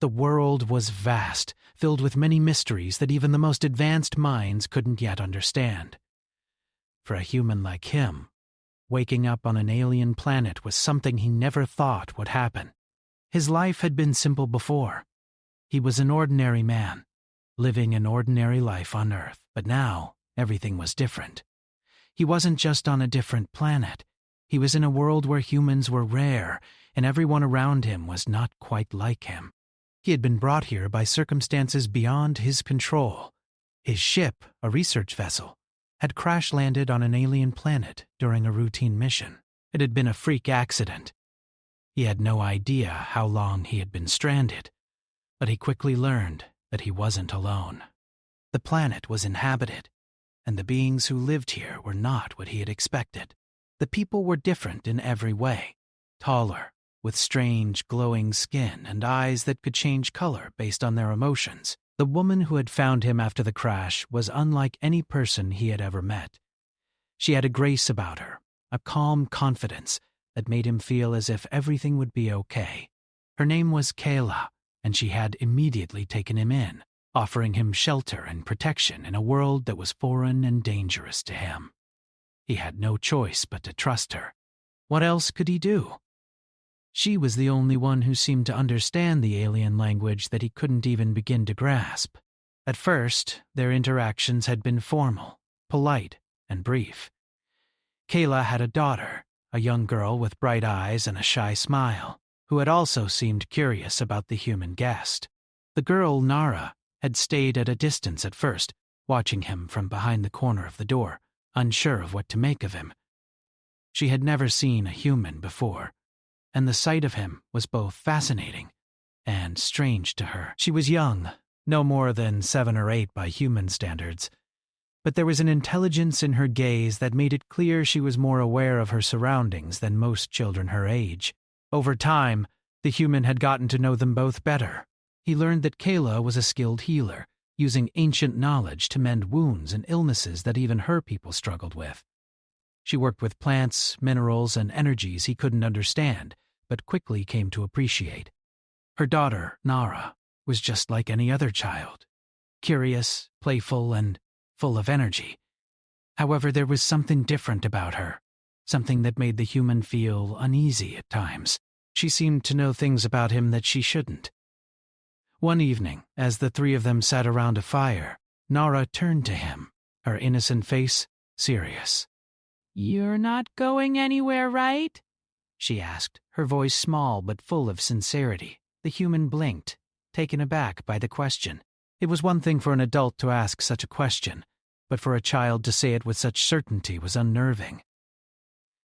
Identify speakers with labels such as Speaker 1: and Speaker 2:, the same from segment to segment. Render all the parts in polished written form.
Speaker 1: The world was vast, filled with many mysteries that even the most advanced minds couldn't yet understand. For a human like him, waking up on an alien planet was something he never thought would happen. His life had been simple before. He was an ordinary man, living an ordinary life on Earth, but now everything was different. He wasn't just on a different planet. He was in a world where humans were rare, and everyone around him was not quite like him. He had been brought here by circumstances beyond his control. His ship, a research vessel, had crash-landed on an alien planet during a routine mission. It had been a freak accident. He had no idea how long he had been stranded, but he quickly learned that he wasn't alone. The planet was inhabited, and the beings who lived here were not what he had expected. The people were different in every way, taller, with strange, glowing skin and eyes that could change color based on their emotions. The woman who had found him after the crash was unlike any person he had ever met. She had a grace about her, a calm confidence that made him feel as if everything would be okay. Her name was Kayla, and she had immediately taken him in, offering him shelter and protection in a world that was foreign and dangerous to him. He had no choice but to trust her. What else could he do? She was the only one who seemed to understand the alien language that he couldn't even begin to grasp. At first, their interactions had been formal, polite, and brief. Kayla had a daughter, a young girl with bright eyes and a shy smile, who had also seemed curious about the human guest. The girl, Nara, had stayed at a distance at first, watching him from behind the corner of the door, unsure of what to make of him. She had never seen a human before, and the sight of him was both fascinating and strange to her. She was young, no more than 7 or 8 by human standards, but there was an intelligence in her gaze that made it clear she was more aware of her surroundings than most children her age. Over time, the human had gotten to know them both better. He learned that Kayla was a skilled healer, using ancient knowledge to mend wounds and illnesses that even her people struggled with. She worked with plants, minerals, and energies he couldn't understand, but quickly came to appreciate. Her daughter, Nara, was just like any other child, curious, playful, and full of energy. However, there was something different about her, something that made the human feel uneasy at times. She seemed to know things about him that she shouldn't. One evening, as the 3 of them sat around a fire, Nara turned to him, her innocent face serious. "You're not going anywhere, right?" she asked, her voice small but full of sincerity. The human blinked, taken aback by the question. It was one thing for an adult to ask such a question, but for a child to say it with such certainty was unnerving.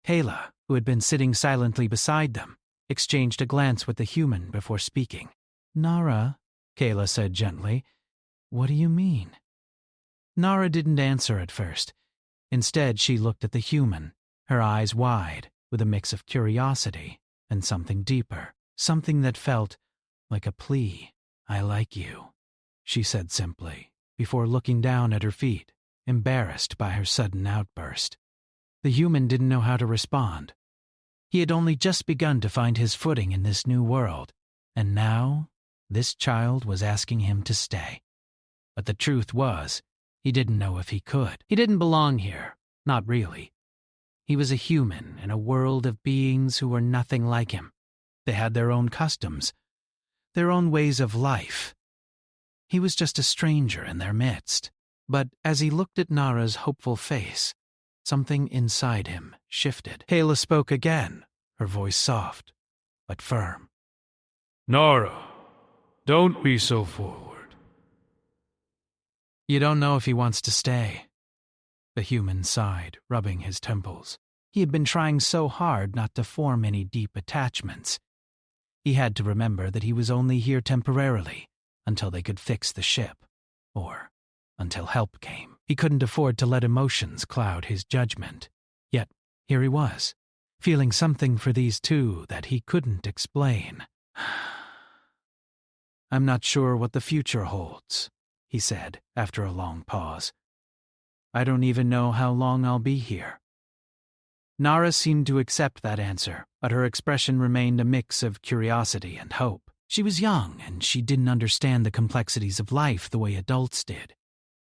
Speaker 1: Kayla, who had been sitting silently beside them, exchanged a glance with the human before speaking. "Nara," Kayla said gently, "what do you mean?" Nara didn't answer at first. Instead, she looked at the human, her eyes wide, with a mix of curiosity and something deeper, something that felt like a plea. "I like you," she said simply, before looking down at her feet, embarrassed by her sudden outburst. The human didn't know how to respond. He had only just begun to find his footing in this new world, and now this child was asking him to stay. But the truth was, he didn't know if he could. He didn't belong here, not really. He was a human in a world of beings who were nothing like him. They had their own customs, their own ways of life. He was just a stranger in their midst. But as he looked at Nara's hopeful face, something inside him shifted. Kayla spoke again, her voice soft but firm.
Speaker 2: "Nara, don't be so forward."
Speaker 1: "You don't know if he wants to stay." The human sighed, rubbing his temples. He had been trying so hard not to form any deep attachments. He had to remember that he was only here temporarily, until they could fix the ship, or until help came. He couldn't afford to let emotions cloud his judgment. Yet, here he was, feeling something for these 2 that he couldn't explain. "I'm not sure what the future holds," he said, after a long pause. "I don't even know how long I'll be here." Nara seemed to accept that answer, but her expression remained a mix of curiosity and hope. She was young, and she didn't understand the complexities of life the way adults did.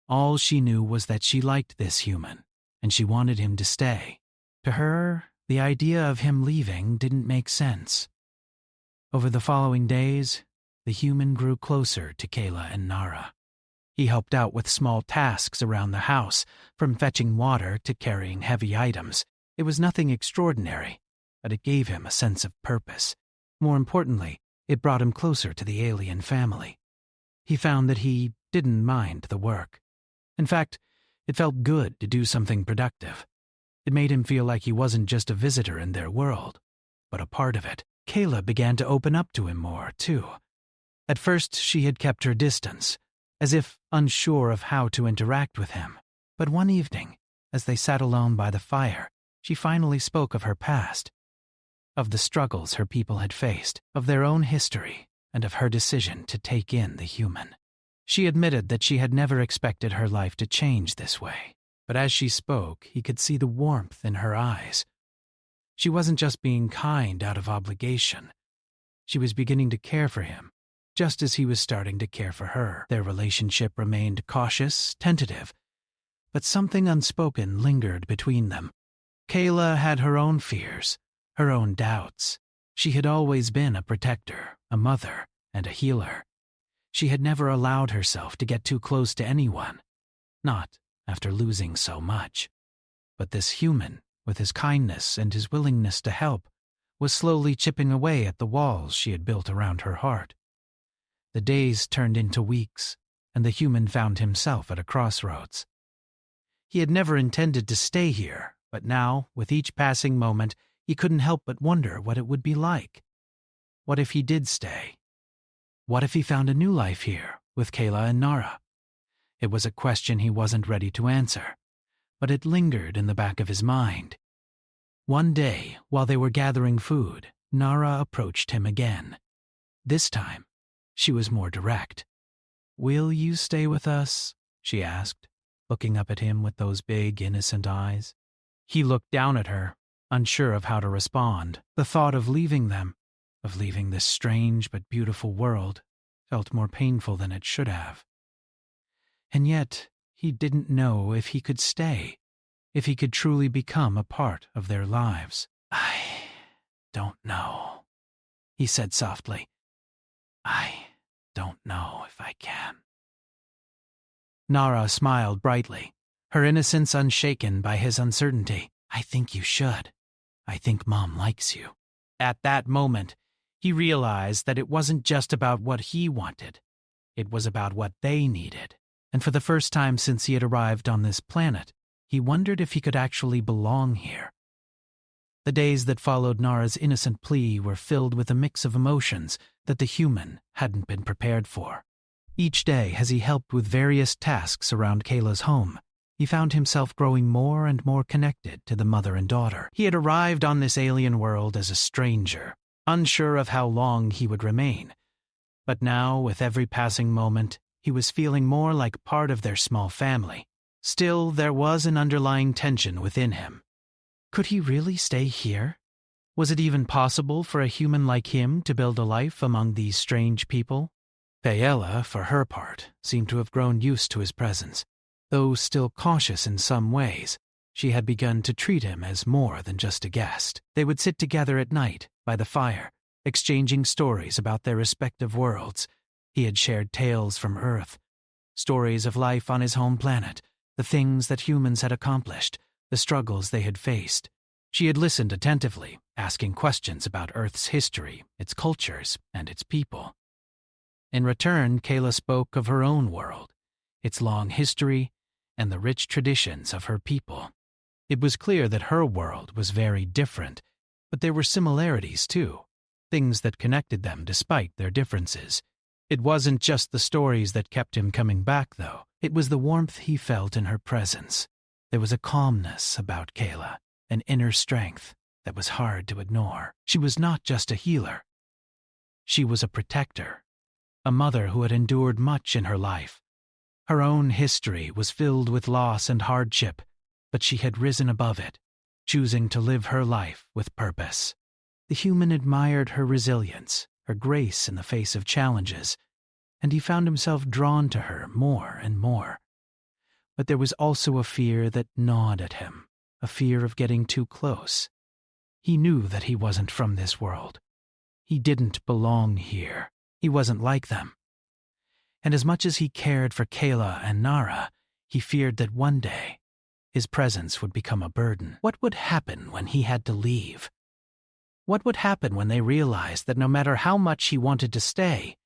Speaker 1: All she knew was that she liked this human, and she wanted him to stay. To her, the idea of him leaving didn't make sense. Over the following days, the human grew closer to Kayla and Nara. He helped out with small tasks around the house, from fetching water to carrying heavy items. It was nothing extraordinary, but it gave him a sense of purpose. More importantly, it brought him closer to the alien family. He found that he didn't mind the work. In fact, it felt good to do something productive. It made him feel like he wasn't just a visitor in their world, but a part of it. Kayla began to open up to him more, too. At first, she had kept her distance, as if unsure of how to interact with him. But one evening, as they sat alone by the fire, she finally spoke of her past, of the struggles her people had faced, of their own history, and of her decision to take in the human. She admitted that she had never expected her life to change this way, but as she spoke, he could see the warmth in her eyes. She wasn't just being kind out of obligation. She was beginning to care for him, just as he was starting to care for her. Their relationship remained cautious, tentative, but something unspoken lingered between them. Kayla had her own fears, her own doubts. She had always been a protector, a mother, and a healer. She had never allowed herself to get too close to anyone, not after losing so much. But this human, with his kindness and his willingness to help, was slowly chipping away at the walls she had built around her heart. The days turned into weeks, and the human found himself at a crossroads. He had never intended to stay here, but now, with each passing moment, he couldn't help but wonder what it would be like. What if he did stay? What if he found a new life here, with Kayla and Nara? It was a question he wasn't ready to answer, but it lingered in the back of his mind. One day, while they were gathering food, Nara approached him again. This time, she was more direct. "Will you stay with us?" she asked, looking up at him with those big, innocent eyes. He looked down at her, unsure of how to respond. The thought of leaving them, of leaving this strange but beautiful world, felt more painful than it should have. And yet, he didn't know if he could stay, if he could truly become a part of their lives. "I don't know," he said softly. "I don't know if I can." Nara smiled brightly, her innocence unshaken by his uncertainty. "I think you should. I think Mom likes you." At that moment, he realized that it wasn't just about what he wanted. It was about what they needed. And for the first time since he had arrived on this planet, he wondered if he could actually belong here. The days that followed Nara's innocent plea were filled with a mix of emotions that the human hadn't been prepared for. Each day, as he helped with various tasks around Kayla's home, he found himself growing more and more connected to the mother and daughter. He had arrived on this alien world as a stranger, unsure of how long he would remain. But now, with every passing moment, he was feeling more like part of their small family. Still, there was an underlying tension within him. Could he really stay here? Was it even possible for a human like him to build a life among these strange people? Paella, for her part, seemed to have grown used to his presence. Though still cautious in some ways, she had begun to treat him as more than just a guest. They would sit together at night, by the fire, exchanging stories about their respective worlds. He had shared tales from Earth, stories of life on his home planet, the things that humans had accomplished, the struggles they had faced. She had listened attentively, asking questions about Earth's history, its cultures, and its people. In return, Kayla spoke of her own world, its long history, and the rich traditions of her people. It was clear that her world was very different, but there were similarities too, things that connected them despite their differences. It wasn't just the stories that kept him coming back, though. It was the warmth he felt in her presence. There was a calmness about Kayla, an inner strength that was hard to ignore. She was not just a healer. She was a protector, a mother who had endured much in her life. Her own history was filled with loss and hardship, but she had risen above it, choosing to live her life with purpose. The human admired her resilience, her grace in the face of challenges, and he found himself drawn to her more and more. But there was also a fear that gnawed at him, a fear of getting too close. He knew that he wasn't from this world. He didn't belong here. He wasn't like them. And as much as he cared for Kayla and Nara, he feared that one day his presence would become a burden. What would happen when he had to leave? What would happen when they realized that no matter how much he wanted to stay,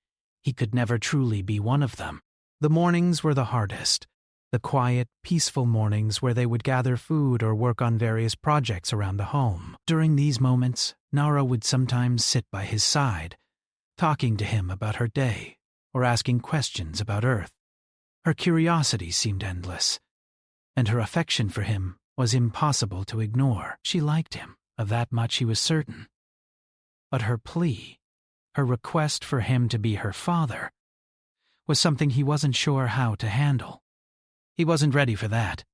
Speaker 1: he could never truly be one of them? The mornings were the hardest. The quiet, peaceful mornings where they would gather food or work on various projects around the home. During these moments, Nara would sometimes sit by his side, talking to him about her day or asking questions about Earth. Her curiosity seemed endless, and her affection for him was impossible to ignore. She liked him, of that much he was certain. But her plea, her request for him to be her father, was something he wasn't sure how to handle. He wasn't ready for that.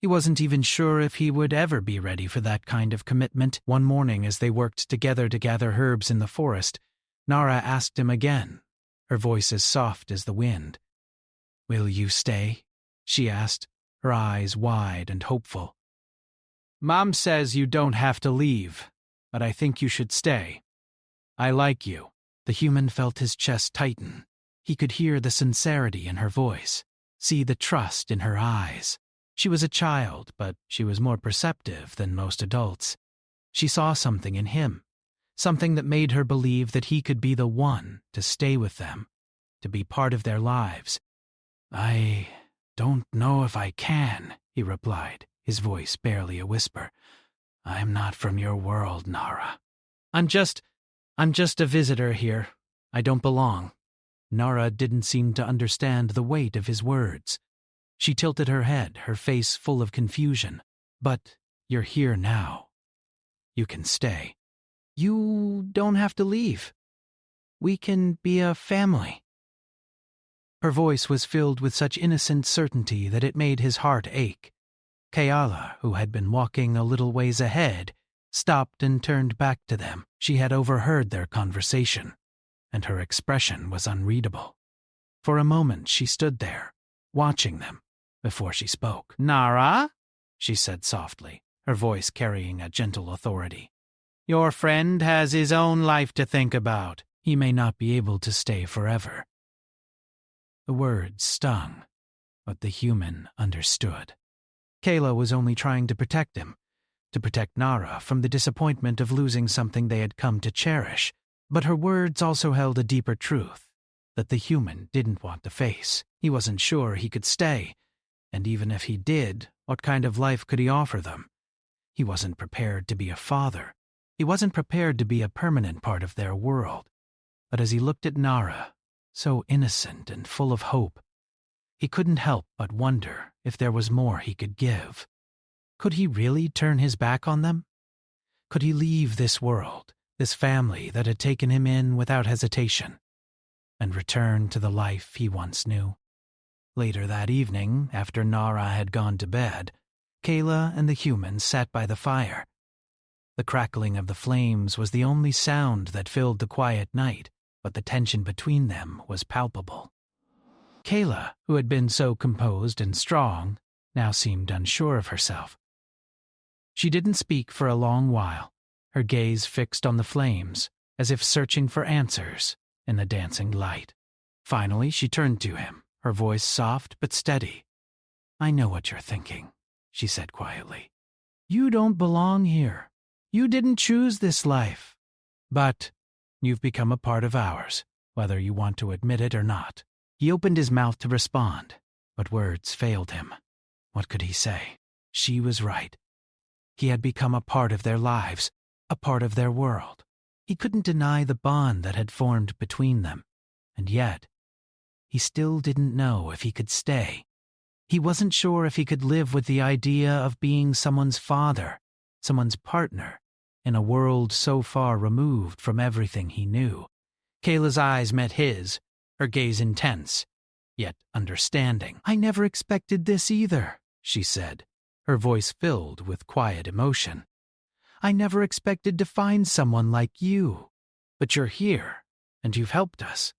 Speaker 1: He wasn't even sure if he would ever be ready for that kind of commitment. One morning, as they worked together to gather herbs in the forest, Nara asked him again, her voice as soft as the wind. "Will you stay?" she asked, her eyes wide and hopeful. "Mom says you don't have to leave, but I think you should stay. I like you." The human felt his chest tighten. He could hear the sincerity in her voice, see the trust in her eyes. She was a child, but she was more perceptive than most adults. She saw something in him, something that made her believe that he could be the one to stay with them, to be part of their lives. "I don't know if I can," he replied, his voice barely a whisper. "I'm not from your world, Nara. I'm just a visitor here. I don't belong." Nara didn't seem to understand the weight of his words. She tilted her head, her face full of confusion. "But you're here now. You can stay. You don't have to leave. We can be a family." Her voice was filled with such innocent certainty that it made his heart ache. Kayala, who had been walking a little ways ahead, stopped and turned back to them. She had overheard their conversation, and her expression was unreadable. For a moment she stood there, watching them, before she spoke. "Nara," she said softly, her voice carrying a gentle authority. "Your friend has his own life to think about. He may not be able to stay forever." The words stung, but the human understood. Kayla was only trying to protect him, to protect Nara from the disappointment of losing something they had come to cherish. But her words also held a deeper truth that the human didn't want to face. He wasn't sure he could stay, and even if he did, what kind of life could he offer them? He wasn't prepared to be a father. He wasn't prepared to be a permanent part of their world. But as he looked at Nara, so innocent and full of hope, he couldn't help but wonder if there was more he could give. Could he really turn his back on them? Could he leave this world, this family that had taken him in without hesitation, and return to the life he once knew? Later that evening, after Nara had gone to bed, Kayla and the human sat by the fire. The crackling of the flames was the only sound that filled the quiet night, but the tension between them was palpable. Kayla, who had been so composed and strong, now seemed unsure of herself. She didn't speak for a long while, her gaze fixed on the flames, as if searching for answers in the dancing light. Finally, she turned to him, her voice soft but steady. "I know what you're thinking," she said quietly. "You don't belong here. You didn't choose this life. But you've become a part of ours, whether you want to admit it or not." He opened his mouth to respond, but words failed him. What could he say? She was right. He had become a part of their lives, a part of their world. He couldn't deny the bond that had formed between them, and yet he still didn't know if he could stay. He wasn't sure if he could live with the idea of being someone's father, someone's partner, in a world so far removed from everything he knew. Kayla's eyes met his, her gaze intense, yet understanding. "I never expected this either," she said, her voice filled with quiet emotion. "I never expected to find someone like you. But you're here, and you've helped us.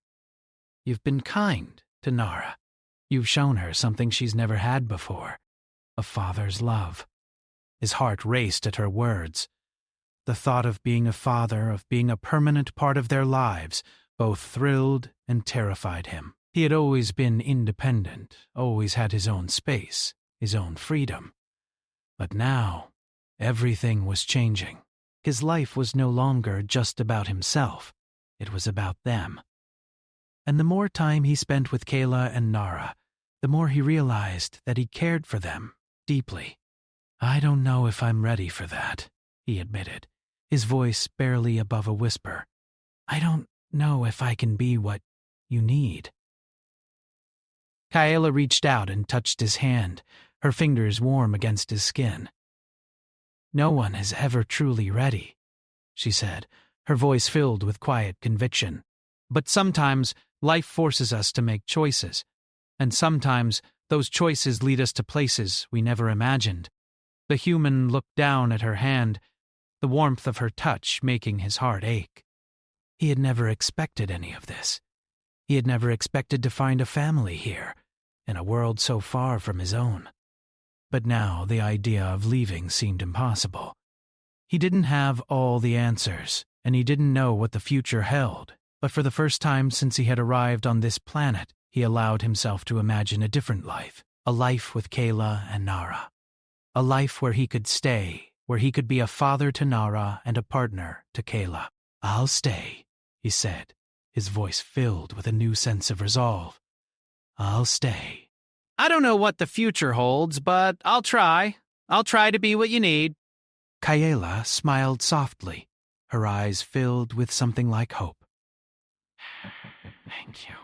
Speaker 1: You've been kind to Nara. You've shown her something she's never had before, a father's love." His heart raced at her words. The thought of being a father, of being a permanent part of their lives, both thrilled and terrified him. He had always been independent, always had his own space, his own freedom. But now, everything was changing. His life was no longer just about himself. It was about them. And the more time he spent with Kayla and Nara, the more he realized that he cared for them deeply. "I don't know if I'm ready for that," he admitted, his voice barely above a whisper. "I don't know if I can be what you need." Kayla reached out and touched his hand, her fingers warm against his skin. "No one is ever truly ready," she said, her voice filled with quiet conviction. "But sometimes life forces us to make choices, and sometimes those choices lead us to places we never imagined." The human looked down at her hand, the warmth of her touch making his heart ache. He had never expected any of this. He had never expected to find a family here, in a world so far from his own. But now the idea of leaving seemed impossible. He didn't have all the answers, and he didn't know what the future held, but for the first time since he had arrived on this planet, he allowed himself to imagine a different life, a life with Kayla and Nara. A life where he could stay, where he could be a father to Nara and a partner to Kayla. "I'll stay," he said, his voice filled with a new sense of resolve. "I'll stay." "I don't know what the future holds, but I'll try. I'll try to be what you need." Kayla smiled softly, her eyes filled with something like hope. "Thank you,"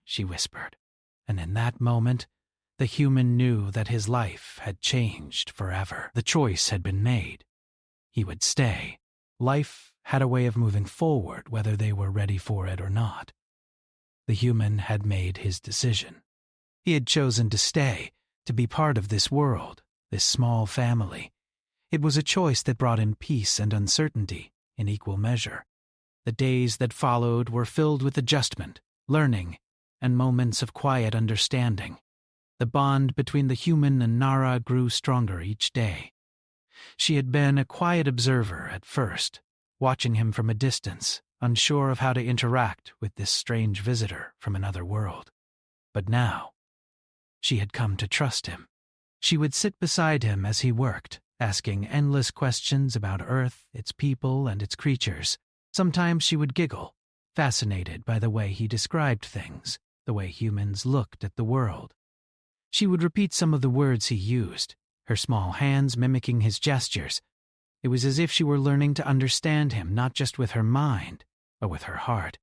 Speaker 1: she whispered, and in that moment, the human knew that his life had changed forever. The choice had been made. He would stay. Life had a way of moving forward whether they were ready for it or not. The human had made his decision. He had chosen to stay, to be part of this world, this small family. It was a choice that brought him peace and uncertainty in equal measure. The days that followed were filled with adjustment, learning, and moments of quiet understanding. The bond between the human and Nara grew stronger each day. She had been a quiet observer at first, watching him from a distance, unsure of how to interact with this strange visitor from another world. But now, she had come to trust him. She would sit beside him as he worked, asking endless questions about Earth, its people, and its creatures. Sometimes she would giggle, fascinated by the way he described things, the way humans looked at the world. She would repeat some of the words he used, her small hands mimicking his gestures. It was as if she were learning to understand him not just with her mind, but with her heart.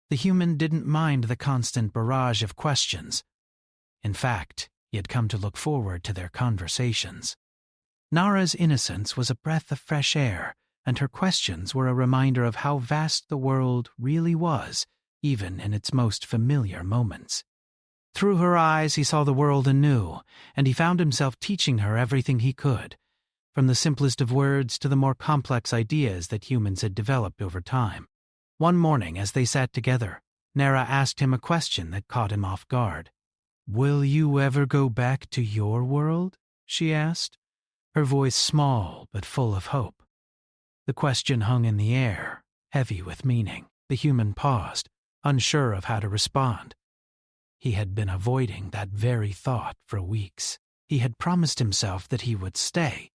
Speaker 1: The human didn't mind the constant barrage of questions. In fact, he had come to look forward to their conversations. Nara's innocence was a breath of fresh air, and her questions were a reminder of how vast the world really was, even in its most familiar moments. Through her eyes he saw the world anew, and he found himself teaching her everything he could, from the simplest of words to the more complex ideas that humans had developed over time. One morning, as they sat together, Nara asked him a question that caught him off guard. "Will you ever go back to your world?" she asked, her voice small but full of hope. The question hung in the air, heavy with meaning. The human paused, unsure of how to respond. He had been avoiding that very thought for weeks. He had promised himself that he would stay,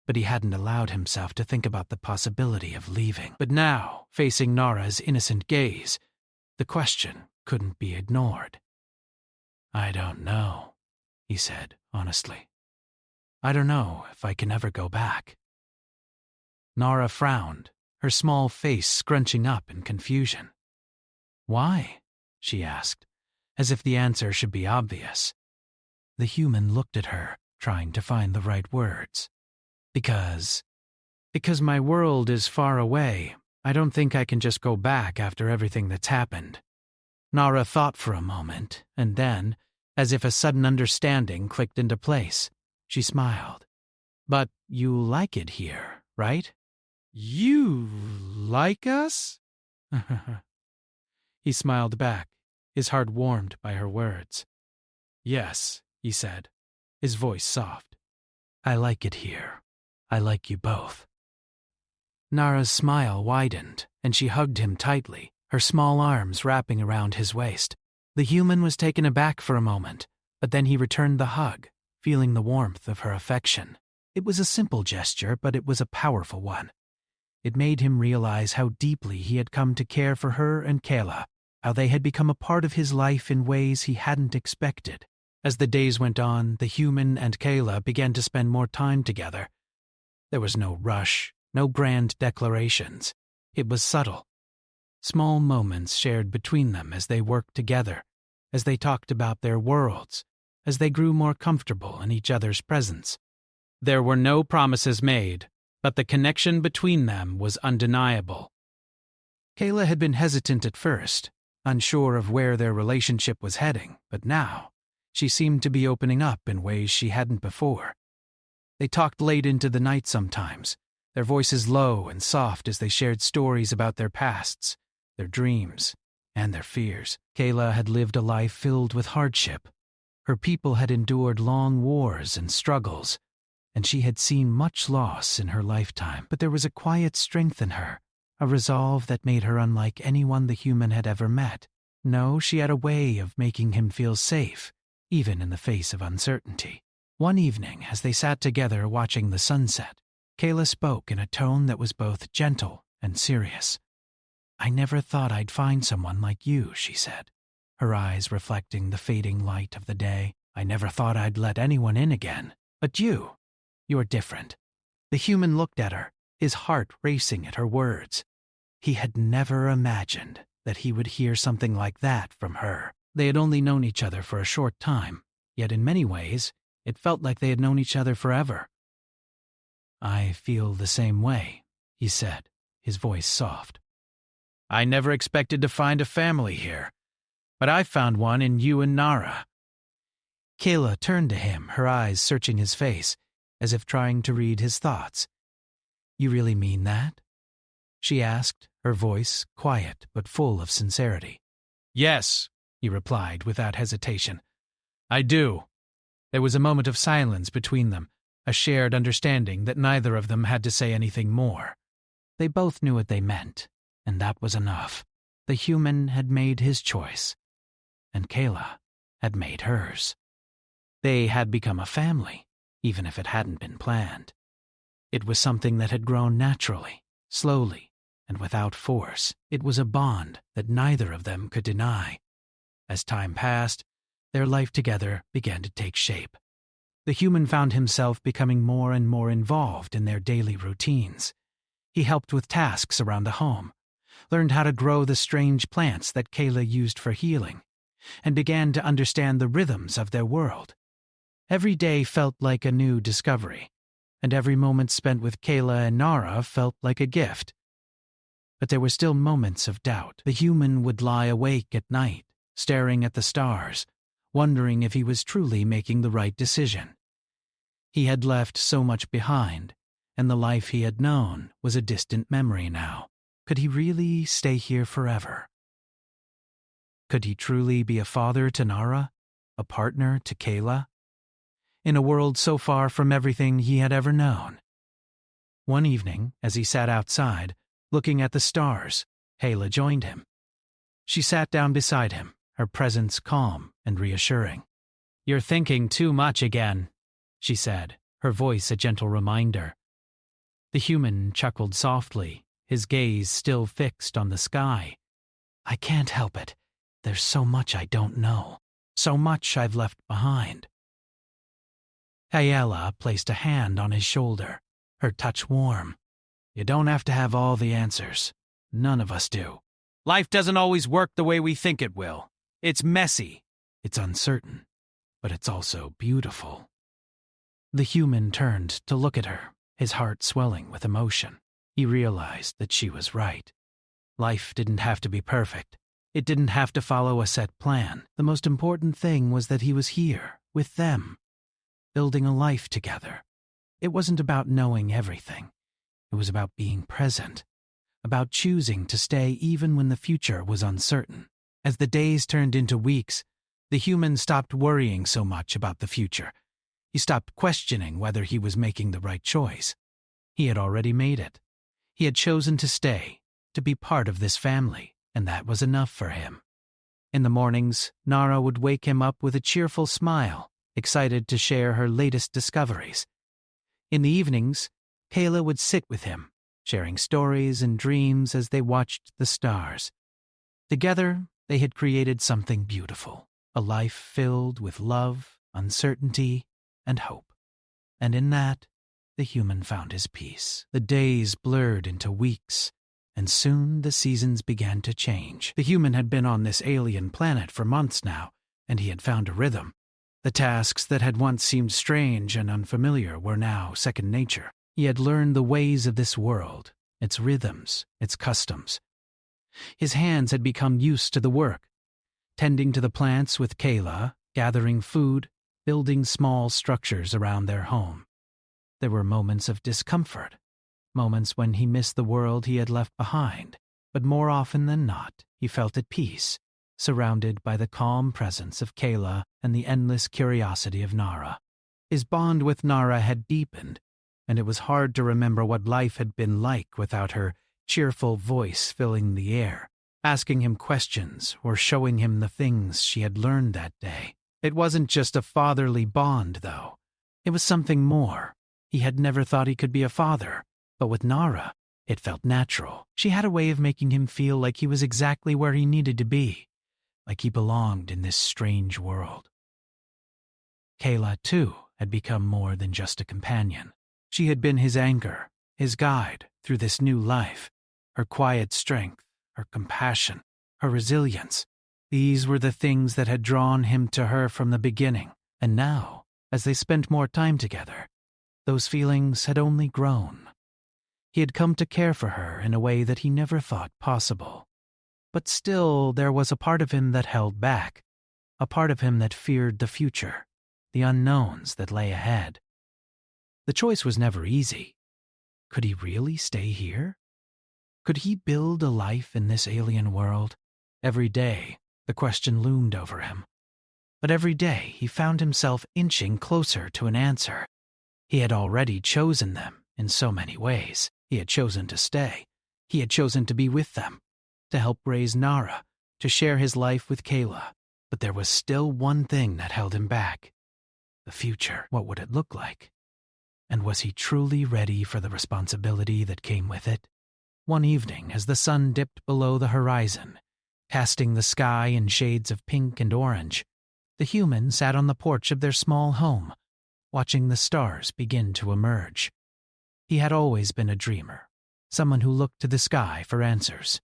Speaker 1: but he hadn't allowed himself to think about the possibility of leaving. But now, facing Nara's innocent gaze, the question couldn't be ignored. "I don't know," he said honestly. "I don't know if I can ever go back." Nara frowned, her small face scrunching up in confusion. "Why?" she asked, as if the answer should be obvious. The human looked at her, trying to find the right words. Because my world is far away. I don't think I can just go back after everything that's happened." Nara thought for a moment, and then, as if a sudden understanding clicked into place, she smiled. "But you like it here, right?" "You like us?" He smiled back, his heart warmed by her words. Yes, he said, his voice soft. I like it here. I like you both. Nara's smile widened, and she hugged him tightly, her small arms wrapping around his waist. The human was taken aback for a moment, but then he returned the hug, feeling the warmth of her affection. It was a simple gesture, but it was a powerful one. It made him realize how deeply he had come to care for her and Kayla, how they had become a part of his life in ways he hadn't expected. As the days went on, the human and Kayla began to spend more time together. There was no rush, no grand declarations. It was subtle. Small moments shared between them as they worked together, as they talked about their worlds, as they grew more comfortable in each other's presence. There were no promises made, but the connection between them was undeniable. Kayla had been hesitant at first, unsure of where their relationship was heading, but now she seemed to be opening up in ways she hadn't before. They talked late into the night sometimes, their voices low and soft as they shared stories about their pasts, their dreams, and their fears. Kayla had lived a life filled with hardship. Her people had endured long wars and struggles, and she had seen much loss in her lifetime. But there was a quiet strength in her, a resolve that made her unlike anyone the human had ever met. No, she had a way of making him feel safe, even in the face of uncertainty. One evening, as they sat together watching the sunset, Kayla spoke in a tone that was both gentle and serious. I never thought I'd find someone like you, she said, her eyes reflecting the fading light of the day. I never thought I'd let anyone in again. But you're different. The human looked at her, his heart racing at her words. He had never imagined that he would hear something like that from her. They had only known each other for a short time, yet in many ways, it felt like they had known each other forever. I feel the same way, he said, his voice soft. I never expected to find a family here, but I found one in you and Nara. Kayla turned to him, her eyes searching his face, as if trying to read his thoughts. You really mean that? She asked, her voice quiet but full of sincerity. Yes, he replied without hesitation. I do. There was a moment of silence between them, a shared understanding that neither of them had to say anything more. They both knew what they meant, and that was enough. The human had made his choice, and Kayla had made hers. They had become a family, even if it hadn't been planned. It was something that had grown naturally, slowly, and without force. It was a bond that neither of them could deny. As time passed, their life together began to take shape. The human found himself becoming more and more involved in their daily routines. He helped with tasks around the home, learned how to grow the strange plants that Kayla used for healing, and began to understand the rhythms of their world. Every day felt like a new discovery, and every moment spent with Kayla and Nara felt like a gift. But there were still moments of doubt. The human would lie awake at night, staring at the stars, wondering if he was truly making the right decision. He had left so much behind, and the life he had known was a distant memory now. Could he really stay here forever? Could he truly be a father to Nara, a partner to Kayla, in a world so far from everything he had ever known? One evening, as he sat outside, looking at the stars, Kayla joined him. She sat down beside him, her presence calm and reassuring. You're thinking too much again, she said, her voice a gentle reminder. The human chuckled softly, his gaze still fixed on the sky. I can't help it. There's so much I don't know, so much I've left behind. Kayla placed a hand on his shoulder, her touch warm. You don't have to have all the answers. None of us do. Life doesn't always work the way we think it will. It's messy, it's uncertain, but it's also beautiful. The human turned to look at her, his heart swelling with emotion. He realized that she was right. Life didn't have to be perfect. It didn't have to follow a set plan. The most important thing was that he was here, with them, building a life together. It wasn't about knowing everything. It was about being present, about choosing to stay even when the future was uncertain. As the days turned into weeks, the human stopped worrying so much about the future. He stopped questioning whether he was making the right choice. He had already made it. He had chosen to stay, to be part of this family, and that was enough for him. In the mornings, Nara would wake him up with a cheerful smile, excited to share her latest discoveries. In the evenings, Kayla would sit with him, sharing stories and dreams as they watched the stars. Together, they had created something beautiful, a life filled with love, uncertainty, and hope. And in that, the human found his peace. The days blurred into weeks, and soon the seasons began to change. The human had been on this alien planet for months now, and he had found a rhythm. The tasks that had once seemed strange and unfamiliar were now second nature. He had learned the ways of this world, its rhythms, its customs. His hands had become used to the work, tending to the plants with Kayla, gathering food, building small structures around their home. There were moments of discomfort, moments when he missed the world he had left behind, but more often than not, he felt at peace, surrounded by the calm presence of Kayla and the endless curiosity of Nara. His bond with Nara had deepened, and it was hard to remember what life had been like without her cheerful voice filling the air, asking him questions or showing him the things she had learned that day. It wasn't just a fatherly bond, though. It was something more. He had never thought he could be a father, but with Nara, it felt natural. She had a way of making him feel like he was exactly where he needed to be, like he belonged in this strange world. Kayla, too, had become more than just a companion. She had been his anchor, his guide through this new life. Her quiet strength, her compassion, her resilience. These were the things that had drawn him to her from the beginning, and now, as they spent more time together, those feelings had only grown. He had come to care for her in a way that he never thought possible. But still, there was a part of him that held back, a part of him that feared the future, the unknowns that lay ahead. The choice was never easy. Could he really stay here? Could he build a life in this alien world? Every day, the question loomed over him. But every day, he found himself inching closer to an answer. He had already chosen them in so many ways. He had chosen to stay. He had chosen to be with them, to help raise Nara, to share his life with Kayla. But there was still one thing that held him back. The future. What would it look like? And was he truly ready for the responsibility that came with it? One evening, as the sun dipped below the horizon, casting the sky in shades of pink and orange, the human sat on the porch of their small home, watching the stars begin to emerge. He had always been a dreamer, someone who looked to the sky for answers,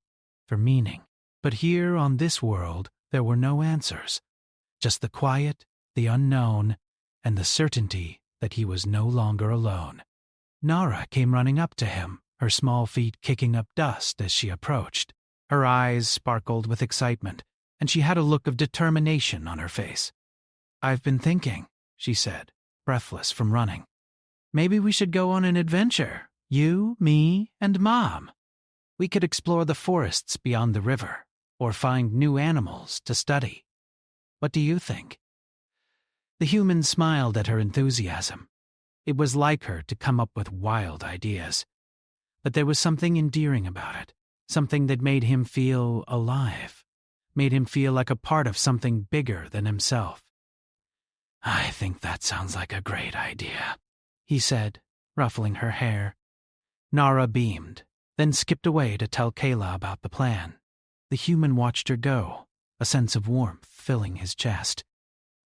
Speaker 1: for meaning. But here on this world, there were no answers, just the quiet, the unknown, and the certainty that he was no longer alone. Nara came running up to him, her small feet kicking up dust as she approached. Her eyes sparkled with excitement, and she had a look of determination on her face. "I've been thinking," she said, breathless from running. "Maybe we should go on an adventure, you, me, and Mom. We could explore the forests beyond the river, or find new animals to study. What do you think?" The human smiled at her enthusiasm. It was like her to come up with wild ideas. But there was something endearing about it, something that made him feel alive, made him feel like a part of something bigger than himself. "I think that sounds like a great idea," he said, ruffling her hair. Nara beamed, then skipped away to tell Kayla about the plan. The human watched her go, a sense of warmth filling his chest.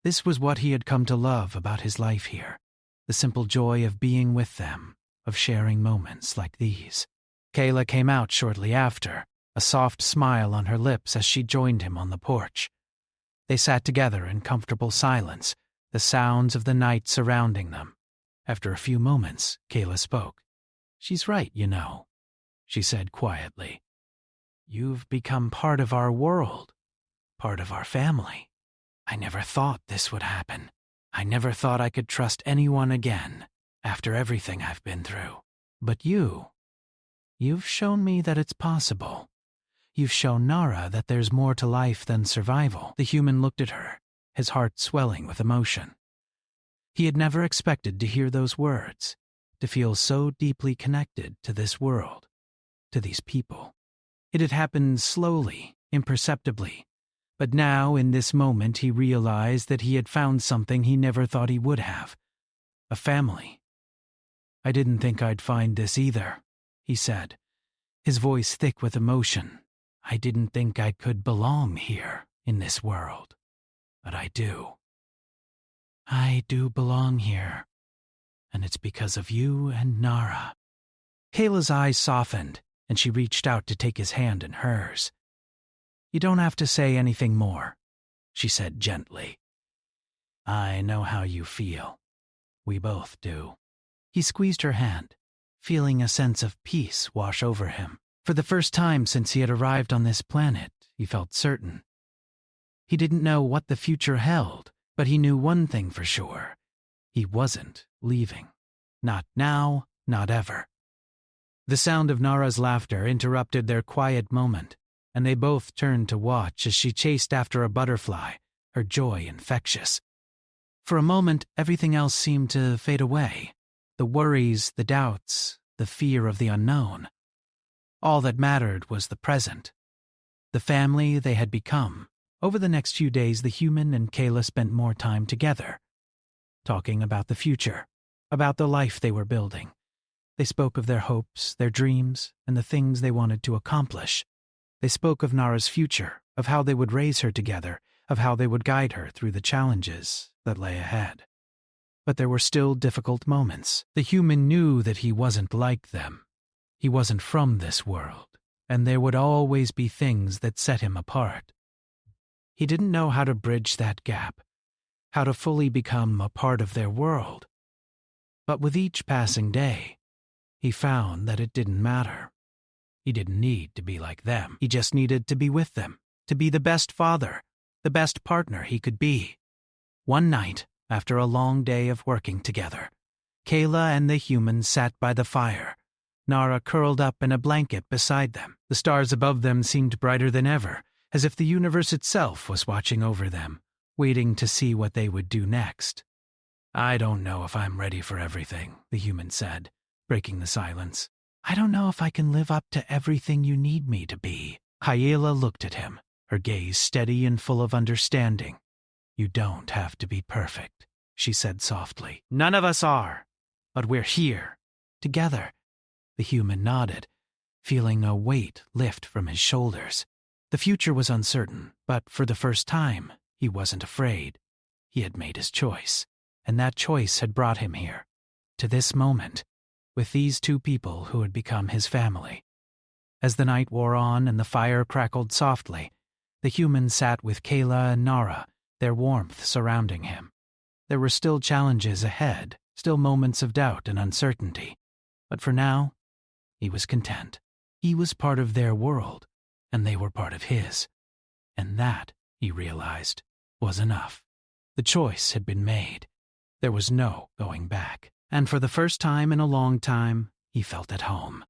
Speaker 1: This was what he had come to love about his life here, the simple joy of being with them, of sharing moments like these. Kayla came out shortly after, a soft smile on her lips as she joined him on the porch. They sat together in comfortable silence, the sounds of the night surrounding them. After a few moments, Kayla spoke. "She's right, you know," she said quietly. "You've become part of our world, part of our family. I never thought this would happen. I never thought I could trust anyone again after everything I've been through. But you've shown me that it's possible. You've shown Nara that there's more to life than survival." The human looked at her, his heart swelling with emotion. He had never expected to hear those words, to feel so deeply connected to this world, to these people. It had happened slowly, imperceptibly, but now in this moment he realized that he had found something he never thought he would have: a family. "I didn't think I'd find this either," he said, his voice thick with emotion. "I didn't think I could belong here, in this world. But I do. I do belong here. And it's because of you and Nara." Kayla's eyes softened, and she reached out to take his hand in hers. "You don't have to say anything more," she said gently. "I know how you feel. We both do." He squeezed her hand, feeling a sense of peace wash over him. For the first time since he had arrived on this planet, he felt certain. He didn't know what the future held, but he knew one thing for sure: he wasn't leaving. Not now, not ever. The sound of Nara's laughter interrupted their quiet moment, and they both turned to watch as she chased after a butterfly, her joy infectious. For a moment, everything else seemed to fade away: the worries, the doubts, the fear of the unknown. All that mattered was the present, the family they had become. Over the next few days, the human and Kayla spent more time together, talking about the future, about the life they were building. They spoke of their hopes, their dreams, and the things they wanted to accomplish. They spoke of Nara's future, of how they would raise her together, of how they would guide her through the challenges that lay ahead. But there were still difficult moments. The human knew that he wasn't like them. He wasn't from this world, and there would always be things that set him apart. He didn't know how to bridge that gap, how to fully become a part of their world. But with each passing day, he found that it didn't matter. He didn't need to be like them. He just needed to be with them, to be the best father, the best partner he could be. One night, after a long day of working together, Kayla and the human sat by the fire, Nara curled up in a blanket beside them. The stars above them seemed brighter than ever, as if the universe itself was watching over them, waiting to see what they would do next. "I don't know if I'm ready for everything," the human said, breaking the silence. "I don't know if I can live up to everything you need me to be." Kayla looked at him, her gaze steady and full of understanding. "You don't have to be perfect," she said softly. "None of us are, but we're here, together." The human nodded, feeling a weight lift from his shoulders. The future was uncertain, but for the first time, he wasn't afraid. He had made his choice, and that choice had brought him here, to this moment, with these two people who had become his family. As the night wore on and the fire crackled softly, the human sat with Kayla and Nara, their warmth surrounding him. There were still challenges ahead, still moments of doubt and uncertainty, but for now, he was content. He was part of their world, and they were part of his. And that, he realized, was enough. The choice had been made. There was no going back. And for the first time in a long time, he felt at home.